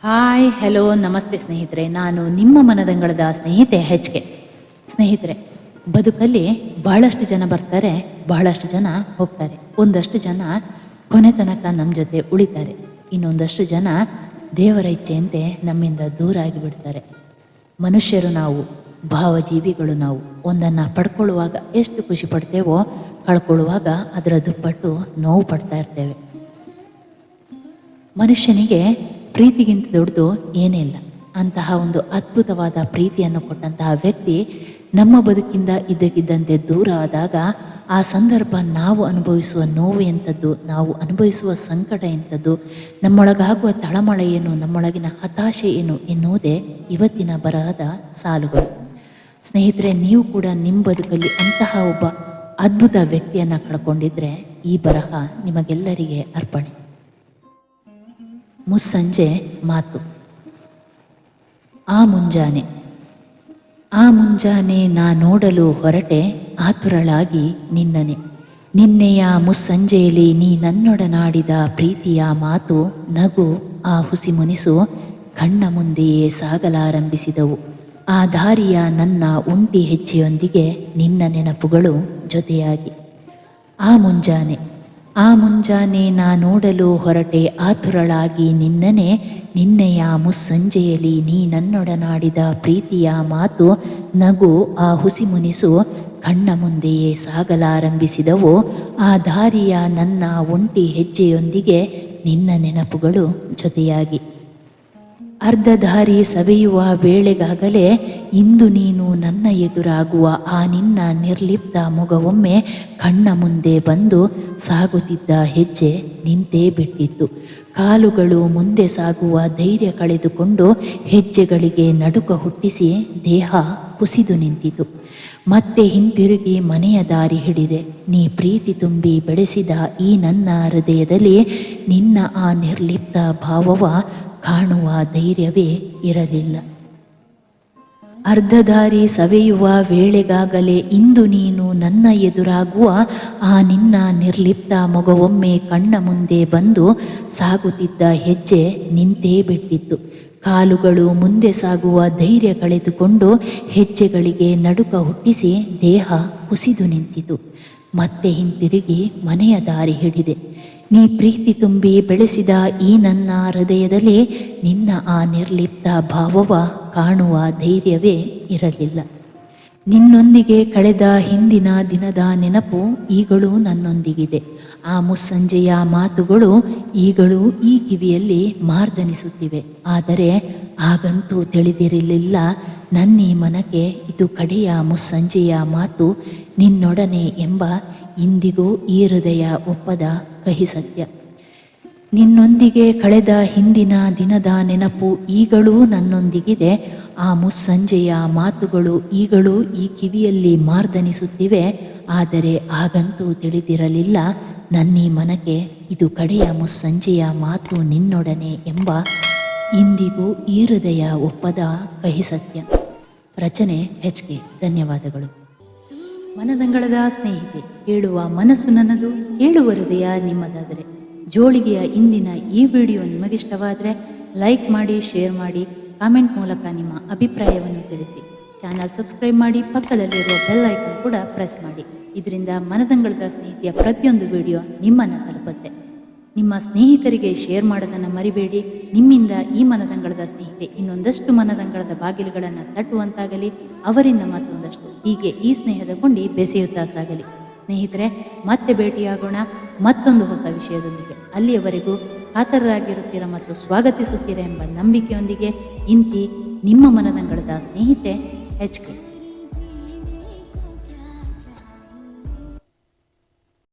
Hi hello ನಮಸ್ತೆ ಸ್ನೇಹಿತರೆ, ನಾನು ನಿಮ್ಮ ಮನದಂಗಳದ ಸ್ನೇಹಿತೆ HK. ಸ್ನೇಹಿತರೆ, ಬದುಕಲ್ಲಿ ಬಹಳಷ್ಟು ಜನ ಬರ್ತಾರೆ, ಬಹಳಷ್ಟು ಜನ ಹೋಗ್ತಾರೆ. ಒಂದಷ್ಟು ಜನ ಕೊನೆ ತನಕ ನಮ್ಮ ಜೊತೆ ಉಳಿತಾರೆ, ಇನ್ನೊಂದಷ್ಟು ಜನ ದೇವರ ಇಚ್ಛೆಯಂತೆ ನಮ್ಮಿಂದ ದೂರ ಆಗಿಬಿಡ್ತಾರೆ. ಮನುಷ್ಯರು ನಾವು, ಭಾವಜೀವಿಗಳು ನಾವು. ಒಂದನ್ನು ಪಡ್ಕೊಳ್ಳುವಾಗ ಎಷ್ಟು ಖುಷಿ ಪಡ್ತೇವೋ, ಕಳ್ಕೊಳ್ಳುವಾಗ ಅದರ ದುಪ್ಪಟ್ಟು ನೋವು ಪಡ್ತಾ ಇರ್ತೇವೆ. ಮನುಷ್ಯನಿಗೆ ಪ್ರೀತಿಗಿಂತ ದೊಡ್ಡದು ಏನೇ ಇಲ್ಲ. ಅಂತಹ ಒಂದು ಅದ್ಭುತವಾದ ಪ್ರೀತಿಯನ್ನು ಕೊಟ್ಟಂತಹ ವ್ಯಕ್ತಿ ನಮ್ಮ ಬದುಕಿಂದ ಇದ್ದಕ್ಕಿದ್ದಂತೆ ದೂರ ಆದಾಗ ಆ ಸಂದರ್ಭ ನಾವು ಅನುಭವಿಸುವ ನೋವು ಎಂಥದ್ದು, ನಾವು ಅನುಭವಿಸುವ ಸಂಕಟ ಎಂಥದ್ದು, ನಮ್ಮೊಳಗಾಗುವ ತಳಮಳ ಏನು, ನಮ್ಮೊಳಗಿನ ಹತಾಶೆ ಏನು ಎನ್ನುವುದೇ ಇವತ್ತಿನ ಬರಹದ ಸಾಲುಗಳು. ಸ್ನೇಹಿತರೆ, ನೀವು ಕೂಡ ನಿಮ್ಮ ಬದುಕಲ್ಲಿ ಅಂತಹ ಒಬ್ಬ ಅದ್ಭುತ ವ್ಯಕ್ತಿಯನ್ನು ಕಳ್ಕೊಂಡಿದ್ರೆ ಈ ಬರಹ ನಿಮಗೆಲ್ಲರಿಗೆ ಅರ್ಪಣೆ. ಮುಸ್ಸಂಜೆ ಮಾತು. ಆ ಮುಂಜಾನೆ ನಾ ನೋಡಲು ಹೊರಟೆ ಆತುರಳಾಗಿ ನಿನ್ನನೆ. ನಿನ್ನೆಯ ಮುಸ್ಸಂಜೆಯಲ್ಲಿ ನೀ ನನ್ನೊಡನಾಡಿದ ಪ್ರೀತಿಯ ಮಾತು, ನಗು, ಆ ಹುಸಿ ಮುನಿಸು ಕಣ್ಣ ಮುಂದೆಯೇ ಸಾಗಲಾರಂಭಿಸಿದವು. ಆ ದಾರಿಯ ನನ್ನ ಒಂಟಿ ಹೆಜ್ಜೆಯೊಂದಿಗೆ ನಿನ್ನ ನೆನಪುಗಳು ಜೊತೆಯಾಗಿ. ಆ ಮುಂಜಾನೆ ನಾ ನೋಡಲು ಹೊರಟೆ ಆತುರಳಾಗಿ ನಿನ್ನನೆ. ನಿನ್ನೆಯ ಮುಸ್ಸಂಜೆಯಲ್ಲಿ ನೀ ನನ್ನೊಡನಾಡಿದ ಪ್ರೀತಿಯ ಮಾತು, ನಗು, ಆ ಹುಸಿ ಮುನಿಸು ಕಣ್ಣ ಮುಂದೆಯೇ ಸಾಗಲಾರಂಭಿಸಿದವು. ಆ ದಾರಿಯ ನನ್ನ ಒಂಟಿ ಹೆಜ್ಜೆಯೊಂದಿಗೆ ನಿನ್ನ ನೆನಪುಗಳು ಜೊತೆಯಾಗಿ. ಅರ್ಧ ದಾರಿ ಸವೆಯುವ ವೇಳೆಗಾಗಲೇ ಇಂದು ನೀನು ನನ್ನ ಎದುರಾಗುವ ಆ ನಿನ್ನ ನಿರ್ಲಿಪ್ತ ಮೊಗವೊಮ್ಮೆ ಕಣ್ಣ ಮುಂದೆ ಬಂದು ಸಾಗುತ್ತಿದ್ದ ಹೆಜ್ಜೆ ನಿಂತೇ ಬಿಟ್ಟಿತ್ತು. ಕಾಲುಗಳು ಮುಂದೆ ಸಾಗುವ ಧೈರ್ಯ ಕಳೆದುಕೊಂಡು ಹೆಜ್ಜೆಗಳಿಗೆ ನಡುಕ ಹುಟ್ಟಿಸಿ ದೇಹ ಕುಸಿದು ನಿಂತಿತು. ಮತ್ತೆ ಹಿಂತಿರುಗಿ ಮನೆಯ ದಾರಿ ಹಿಡಿದೆ. ನೀ ಪ್ರೀತಿ ತುಂಬಿ ಬೆಳೆಸಿದ ಈ ನನ್ನ ಹೃದಯದಲ್ಲಿ ನಿನ್ನ ಆ ನಿರ್ಲಿಪ್ತ ಭಾವವ ಕಾಣುವ ಧೈರ್ಯವೇ ಇರಲಿಲ್ಲ. ಅರ್ಧ ದಾರಿ ಸವೆಯುವ ವೇಳೆಗಾಗಲೇ ಇಂದು ನೀನು ನನ್ನ ಎದುರಾಗುವ ಆ ನಿನ್ನ ನಿರ್ಲಿಪ್ತ ಮೊಗವೊಮ್ಮೆ ಕಣ್ಣ ಮುಂದೆ ಬಂದು ಸಾಗುತ್ತಿದ್ದ ಹೆಜ್ಜೆ ನಿಂತೇ ಬಿಟ್ಟಿತ್ತು. ಕಾಲುಗಳು ಮುಂದೆ ಸಾಗುವ ಧೈರ್ಯ ಕಳೆದುಕೊಂಡು ಹೆಜ್ಜೆಗಳಿಗೆ ನಡುಕ ಹುಟ್ಟಿಸಿ ದೇಹ ಕುಸಿದು ನಿಂತಿತು. ಮತ್ತೆ ಹಿಂತಿರುಗಿ ಮನೆಯ ದಾರಿ ಹಿಡಿದೆ. ನೀ ಪ್ರೀತಿ ತುಂಬಿ ಬೆಳೆಸಿದ ಈ ನನ್ನ ಹೃದಯದಲ್ಲಿ ನಿನ್ನ ಆ ನಿರ್ಲಿಪ್ತ ಭಾವವ ಕಾಣುವ ಧೈರ್ಯವೇ ಇರಲಿಲ್ಲ. ನಿನ್ನೊಂದಿಗೆ ಕಳೆದ ಹಿಂದಿನ ದಿನದ ನೆನಪು ಈಗಲೂ ನನ್ನೊಂದಿಗಿದೆ. ಆ ಮುಸ್ಸಂಜೆಯ ಮಾತುಗಳು ಈಗಲೂ ಈ ಕಿವಿಯಲ್ಲಿ ಮಾರ್ದನಿಸುತ್ತಿವೆ. ಆದರೆ ಆಗಂತೂ ತಿಳಿದಿರಲಿಲ್ಲ ನನ್ನೀ ಮನಕ್ಕೆ ಇದು ಕಡೆಯ ಮುಸ್ಸಂಜೆಯ ಮಾತು ನಿನ್ನೊಡನೆ ಎಂಬ ಇಂದಿಗೂ ಈ ಹೃದಯ ಒಪ್ಪದ ಕಹಿ ಸತ್ಯ. ನಿನ್ನೊಂದಿಗೆ ಕಳೆದ ಹಿಂದಿನ ದಿನದ ನೆನಪು ಈಗಲೂ ನನ್ನೊಂದಿಗಿದೆ. ಆ ಮುಸ್ಸಂಜೆಯ ಮಾತುಗಳು ಈಗಲೂ ಈ ಕಿವಿಯಲ್ಲಿ ಮಾರ್ದನಿಸುತ್ತಿವೆ. ಆದರೆ ಆಗಂತೂ ತಿಳಿದಿರಲಿಲ್ಲ ನನ್ನೀ ಮನಕ್ಕೆ ಇದು ಕಡೆಯ ಮುಸ್ಸಂಜೆಯ ಮಾತು ನಿನ್ನೊಡನೆ ಎಂಬ ಇಂದಿಗೂ ಈ ಹೃದಯ ಒಪ್ಪದ ಕಹಿ ಸತ್ಯ. ರಚನೆ HK. ಧನ್ಯವಾದಗಳು. ಮನದಂಗಳದ ಸ್ನೇಹಿತೆ, ಕೇಳುವ ಮನಸ್ಸು ನನ್ನದು, ಕೇಳುವ ಹೃದಯ ನಿಮ್ಮದಾದರೆ. ಜೋಳಿಗೆಯ ಇಂದಿನ ಈ ವಿಡಿಯೋ ನಿಮಗಿಷ್ಟವಾದರೆ ಲೈಕ್ ಮಾಡಿ, ಶೇರ್ ಮಾಡಿ, ಕಾಮೆಂಟ್ ಮೂಲಕ ನಿಮ್ಮ ಅಭಿಪ್ರಾಯವನ್ನು ತಿಳಿಸಿ. ಚಾನಲ್ ಸಬ್ಸ್ಕ್ರೈಬ್ ಮಾಡಿ, ಪಕ್ಕದಲ್ಲಿರುವ ಬೆಲ್ ಐಕಾನ್ ಕೂಡ ಪ್ರೆಸ್ ಮಾಡಿ. ಇದರಿಂದ ಮನದಂಗಳದ ಸ್ನೇಹಿತೆಯ ಪ್ರತಿಯೊಂದು ವಿಡಿಯೋ ನಿಮ್ಮನ್ನು ತಲುಪುತ್ತೆ. ನಿಮ್ಮ ಸ್ನೇಹಿತರಿಗೆ ಶೇರ್ ಮಾಡೋದನ್ನು ಮರಿಬೇಡಿ. ನಿಮ್ಮಿಂದ ಈ ಮನದಂಗಳದ ಸ್ನೇಹಿತೆ ಇನ್ನೊಂದಷ್ಟು ಮನದಂಗಳದ ಬಾಗಿಲುಗಳನ್ನು ತಟ್ಟುವಂತಾಗಲಿ, ಅವರಿಂದ ಮತ್ತೊಂದಷ್ಟು. ಹೀಗೆ ಈ ಸ್ನೇಹದ ಕೊಂಡಿ ಬೆಸೆಯುತ್ತಾ ಸಾಗಲಿ. ಸ್ನೇಹಿತರೆ, ಮತ್ತೆ ಭೇಟಿಯಾಗೋಣ ಮತ್ತೊಂದು ಹೊಸ ವಿಷಯದೊಂದಿಗೆ. ಅಲ್ಲಿಯವರೆಗೂ ಕಾತರರಾಗಿರುತ್ತೀರಾ ಮತ್ತು ಸ್ವಾಗತಿಸುತ್ತೀರಾ ಎಂಬ ನಂಬಿಕೆಯೊಂದಿಗೆ ಇಂತಿ ನಿಮ್ಮ ಮನದಂಗಳದ ಸ್ನೇಹಿತೆ HK.